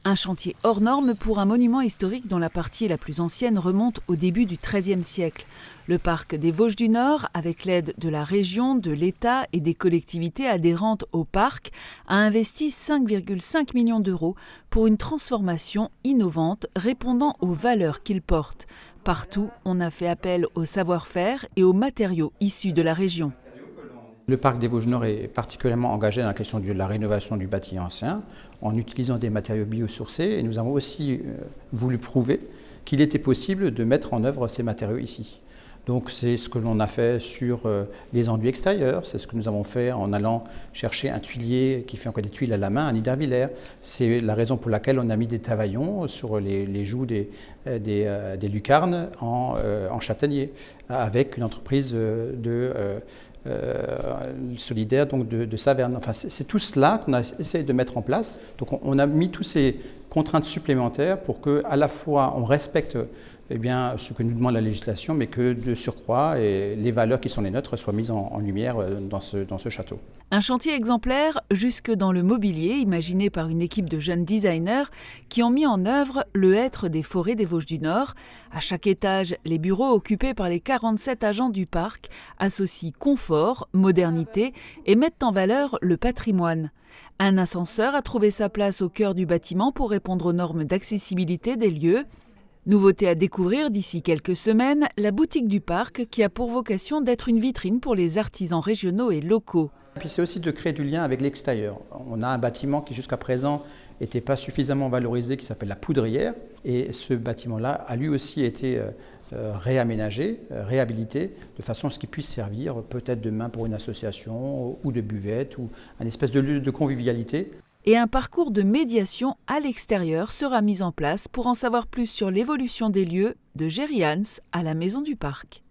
Un chantier hors norme pour un monument historique dont la partie la plus ancienne remonte au début du XIIIe siècle. Le parc des Vosges du Nord, avec l'aide de la région, de l'État et des collectivités adhérentes au parc, a investi 5,5 millions d'euros pour une transformation innovante répondant aux valeurs qu'il porte. Partout, on a fait appel au savoir-faire et aux matériaux issus de la région. Le parc des Vosges Nord est particulièrement engagé dans la question de la rénovation du bâti ancien en utilisant des matériaux biosourcés et nous avons aussi voulu prouver qu'il était possible de mettre en œuvre ces matériaux ici. Donc c'est ce que l'on a fait sur les enduits extérieurs, c'est ce que nous avons fait en allant chercher un tuilier qui fait encore des tuiles à la main à Niederwiller. C'est la raison pour laquelle on a mis des tavaillons sur les joues des lucarnes en châtaignier avec une entreprise solidaire donc de Saverne. Enfin, c'est tout cela qu'on a essayé de mettre en place. Donc on a mis toutes ces contraintes supplémentaires pour que à la fois on respecte ce que nous demande la législation, mais que de surcroît les valeurs qui sont les nôtres soient mises en lumière dans ce château. Un chantier exemplaire jusque dans le mobilier, imaginé par une équipe de jeunes designers qui ont mis en œuvre le hêtre des forêts des Vosges du Nord. À chaque étage, les bureaux occupés par les 47 agents du parc associent confort, modernité et mettent en valeur le patrimoine. Un ascenseur a trouvé sa place au cœur du bâtiment pour répondre aux normes d'accessibilité des lieux. Nouveauté à découvrir d'ici quelques semaines, la boutique du parc qui a pour vocation d'être une vitrine pour les artisans régionaux et locaux. Et puis c'est aussi de créer du lien avec l'extérieur. On a un bâtiment qui jusqu'à présent n'était pas suffisamment valorisé, qui s'appelle la Poudrière. Et ce bâtiment-là a lui aussi été réaménagé, réhabilité, de façon à ce qu'il puisse servir peut-être demain pour une association ou de buvette ou un espèce de lieu de convivialité. Et un parcours de médiation à l'extérieur sera mis en place pour en savoir plus sur l'évolution des lieux de Gérians à la Maison du Parc.